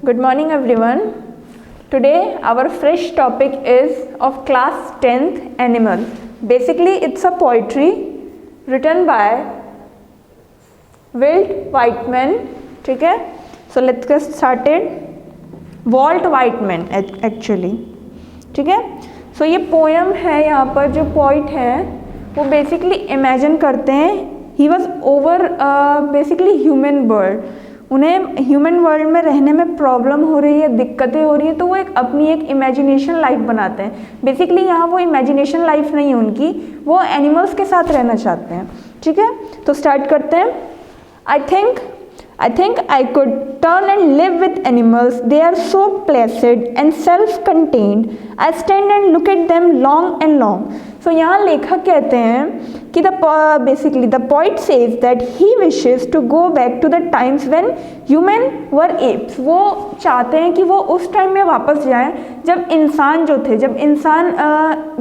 Good morning everyone. Today our fresh topic is of class 10th animals. Basically it's a poetry written by Walt Whitman. ठीक है, so let's get started. Walt Whitman actually. ठीक है, so ये poem है. यहाँ पर जो poet है वो बेसिकली इमेजिन करते हैं he was over basically human world. उन्हें ह्यूमन वर्ल्ड में रहने में प्रॉब्लम हो रही है, दिक्कतें हो रही हैं, तो वो अपनी एक इमेजिनेशन लाइफ बनाते हैं. बेसिकली यहाँ वो इमेजिनेशन लाइफ नहीं है उनकी, वो एनिमल्स के साथ रहना चाहते हैं. ठीक है, तो स्टार्ट करते हैं. I think I could turn and live with animals. They are so placid and self-contained. I stand and look at them long and long. So यहाँ लेखक कहते हैं कि basically the poet says that he wishes to go back to the times when human were apes. वो चाहते हैं कि वो उस टाइम में वापस जाएं जब इंसान जो थे, जब इंसान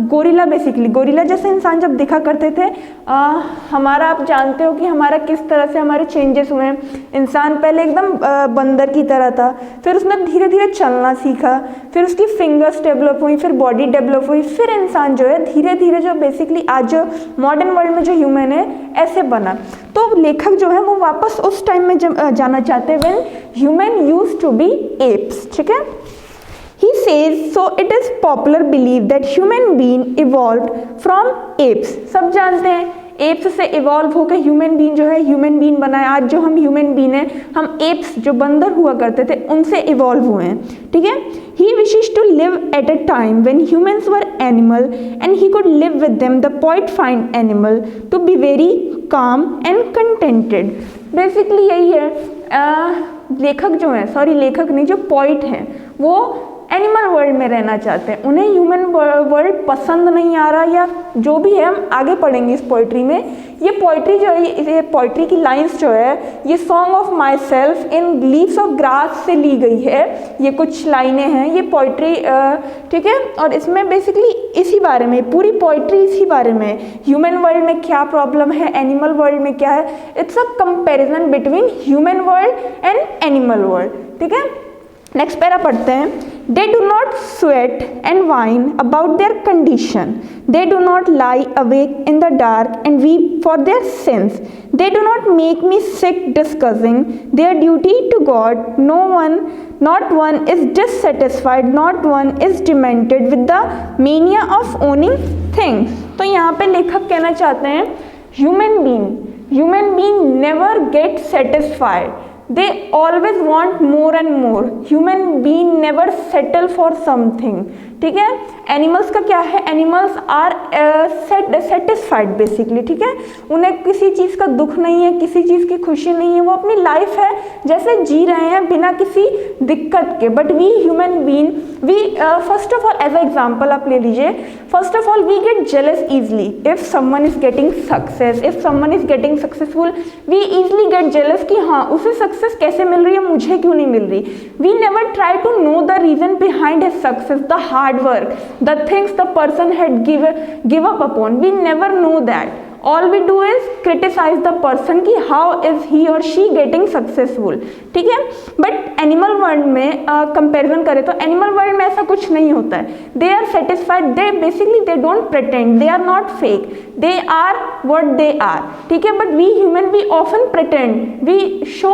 गोरिल्ला बेसिकली गोरिल्ला जैसे इंसान जब दिखा करते थे. हमारा आप जानते हो कि हमारा किस तरह से हमारे चेंजेस हुए हैं. इंसान पहले एकदम बंदर की तरह था, फिर उसने धीरे धीरे चलना सीखा, फिर उसकी फिंगर्स डेवलप हुई, फिर बॉडी डेवलप हुई, फिर इंसान जो है धीरे धीरे जो बेसिकली आज जो मॉडर्न वर्ल्ड में जो ह्यूमन है ऐसे बना. तो लेखक जो है वो वापस उस टाइम में जाना चाहते हैं when human used to be apes. ठीक है, He says, so it is popular belief that human being evolved from apes. सब जानते हैं एप्स से इवॉल्व होकर ह्यूमन बीन जो है ह्यूमन बीन बना है. आज जो हम ह्यूमन बीन है, हम एप्स जो बंदर हुआ करते थे उनसे इवॉल्व हुए हैं. ठीक है, he wishes to live at a time when humans were animal and he could live with them. The poet find animal to be very calm and contented. Basically यही है. लेखक जो है, सॉरी लेखक नहीं, जो पोइट हैं वो एनिमल वर्ल्ड में रहना चाहते हैं. उन्हें ह्यूमन वर्ल्ड पसंद नहीं आ रहा, या जो भी है हम आगे पढ़ेंगे इस पोइट्री में. ये पोइट्री जो है, ये पोइट्री की लाइंस जो है, ये song of my self in leaves of grass से ली गई है. ये कुछ लाइनें हैं, ये पोइट्री. ठीक है, और इसमें बेसिकली इसी बारे में पूरी पोइट्री इसी बारे में, ह्यूमन वर्ल्ड में क्या प्रॉब्लम है, एनिमल वर्ल्ड में क्या है. It's a comparison between human world and animal world. ठीक है, नेक्स्ट पैरा पढ़ते हैं. They do not sweat and whine about their condition. They do not lie awake in the dark and weep for their sins. They do not make me sick discussing their duty to God. Not one is dissatisfied, not one is demented with the mania of owning things. तो यहाँ पे लेखक कहना चाहते हैं human being never get satisfied. They always want more and more. Human being never settle for something. ठीक है, animals का क्या है, एनिमल्स आर सेटिस्फाइड बेसिकली. ठीक है, उन्हें किसी चीज़ का दुख नहीं है, किसी चीज़ की खुशी नहीं है, वो अपनी लाइफ है जैसे जी रहे हैं बिना किसी दिक्कत के. But we human being, we first of all as a example आप ले लीजिए. First of all we get jealous easily if someone is getting success. If someone is getting successful we easily get jealous कि हाँ उसे success कैसे मिल रही है, मुझे क्यों नहीं मिल रही. We never try to know the reason behind his success, the hard work, the things the person had give up upon. We never know that. All we do is criticize the person कि how is he or she getting successful. ठीक है, but animal world में comparison करें तो animal world में ऐसा कुछ नहीं होता है. They are satisfied, they basically they don't pretend, they are not fake, they are what they are. ठीक है, but we human we often pretend, we show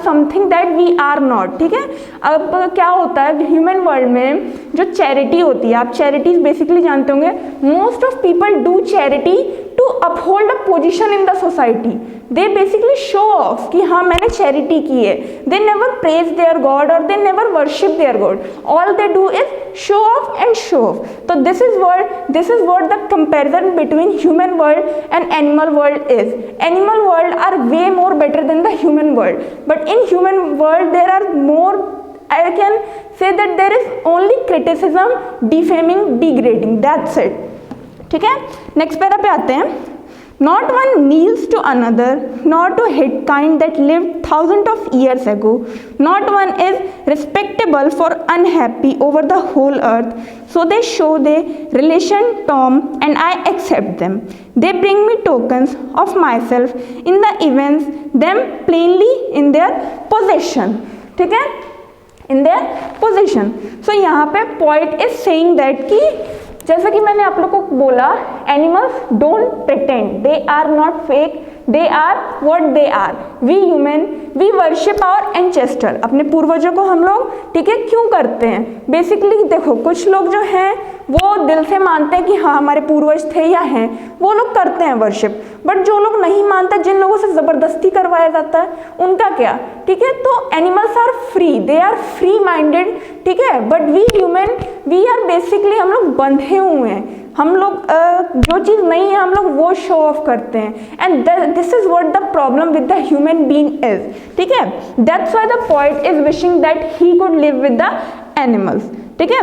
something that we are not. ठीक है, अब क्या होता है ह्यूमन वर्ल्ड में जो चैरिटी होती है, आप चैरिटीज बेसिकली जानते होंगे. Most of people do charity to uphold a position in the society. They basically show off कि हाँ मैंने चैरिटी की है. They never praise their god और they never worship their god. All they do is show off and show off. तो this is what the comparison between human world and animal world is. Animal world are way more better than the human world, but in human world there are more, I can say that there is only criticism, defaming, degrading. That's it. ठीक है, next para पे आते हैं. Not one kneels to another, nor to hit kind that lived thousands of years ago. Not one is respectable for unhappy over the whole earth. So they show their relation Tom and I accept them. They bring me tokens of myself in the events, them plainly in their possession. ठीक है, in their position. So यहाँ पे poet is saying that कि जैसा कि मैंने आप लोगों को बोला, animals don't pretend, they are not fake, they are what they are. We human, we worship our ancestor. अपने पूर्वजों को हम लोग, ठीक है, क्यों करते हैं? बेसिकली देखो, कुछ लोग जो हैं वो दिल से मानते हैं कि हाँ हमारे पूर्वज थे या हैं, वो लोग करते हैं वर्शिप. बट जो लोग नहीं मानते, जिन लोगों से ज़बरदस्ती करवाया जाता है, उनका क्या? ठीक है, तो animals are free, they are free minded, ठीक है. But we human, we are basically, हम लोग बंधे हुए हैं. हम लोग जो चीज़ नहीं है हम लोग वो शो ऑफ करते हैं. And this is what the problem with the human being is. ठीक है, that's why the poet is wishing that he could live with the animals. ठीक है,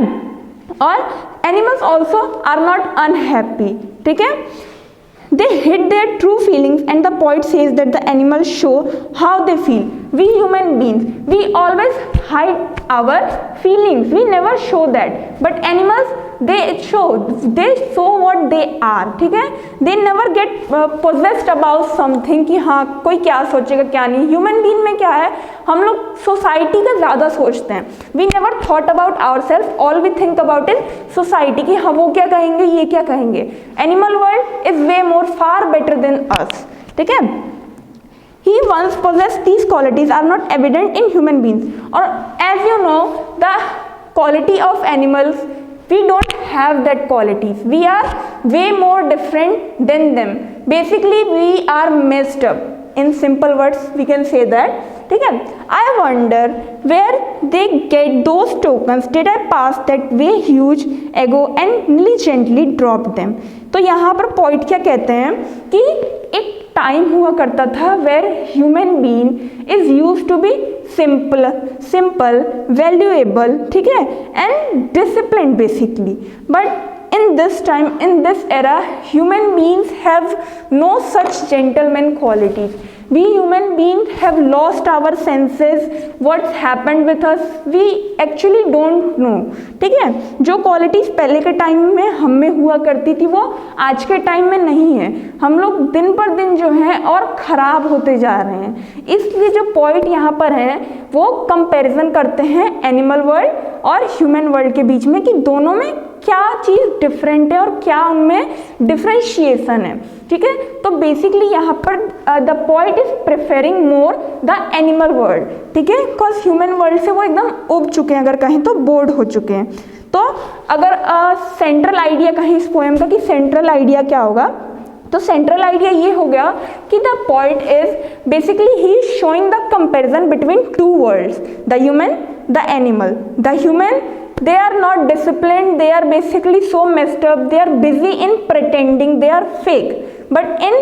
और animals also are not unhappy. ठीक है, they hid their true feelings, and the poet says that the animals show how they feel. We human beings, we always hide our feelings, we never show that. But animals, they show what they are. ठीक है, they never get possessed about something कि हाँ कोई क्या सोचेगा क्या नहीं. Human being में क्या है, हम लोग सोसाइटी का ज़्यादा सोचते हैं. We never thought about our self, all we think about is society कि हाँ वो क्या कहेंगे, ये क्या कहेंगे. Animal world is way more far better than us. ठीक है, he once possessed these qualities are not evident in human beings. Or as you know, the quality of animals, we don't have that qualities. We are way more different than them. Basically we are messed up. In simple words we can say that. ठीक है, I wonder where they get those tokens. Did I pass that way huge ego and negligently drop them. तो यहाँ पर point क्या कहते हैं कि एक टाइम हुआ करता था where human being is used to be simple valuable, ठीक है, and discipline basically. But in this time, in this era, human beings have no such gentleman qualities. We human beings have lost our senses. What's happened with us, we actually don't know. ठीक है, जो qualities पहले के time में हम में हुआ करती थी वो आज के टाइम में नहीं है. हम लोग दिन पर दिन जो है और ख़राब होते जा रहे हैं. इसलिए जो पॉइंट यहाँ पर है वो कंपैरिजन करते हैं एनिमल वर्ल्ड और ह्यूमन वर्ल्ड के बीच में कि दोनों में क्या चीज़ डिफरेंट है और क्या उनमें डिफ्रेंशिएशन है. ठीक है, तो बेसिकली यहाँ पर the point is preferring more the animal world. ठीक है, बिकॉज ह्यूमन वर्ल्ड से वो एकदम उब चुके हैं, अगर कहें तो बोर्ड हो चुके हैं. तो अगर सेंट्रल आइडिया कहें इस पोएम का कि सेंट्रल आइडिया क्या होगा, तो सेंट्रल आइडिया ये हो गया कि the point is basically he is showing the comparison between two worlds, the human, the animal. The human, they are not disciplined, they are basically so messed up, they are busy in pretending, they are fake. But in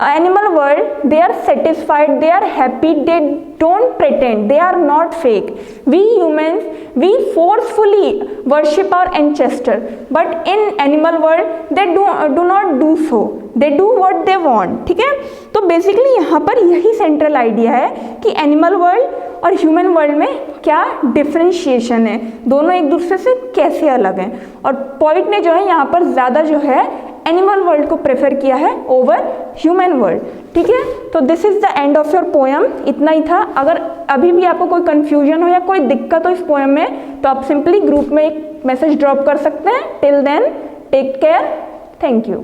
animal world they are satisfied, they are happy, they don't pretend, they are not fake. We humans, we forcefully worship our ancestor, but in animal world they do not do so, they do what they want. ठीक है, तो basically यहाँ पर यही central idea है कि animal world और human world में क्या डिफ्रेंशिएशन है, दोनों एक दूसरे से कैसे अलग हैं. और पॉइंट ने जो है यहाँ पर ज़्यादा जो है एनिमल वर्ल्ड को प्रेफर किया है ओवर ह्यूमन वर्ल्ड. ठीक है, तो this is the end of your poem. इतना ही था. अगर अभी भी आपको कोई कन्फ्यूजन हो या कोई दिक्कत हो इस पोएम में तो आप सिंपली ग्रुप में एक मैसेज ड्रॉप कर सकते हैं. Till then take care, thank you.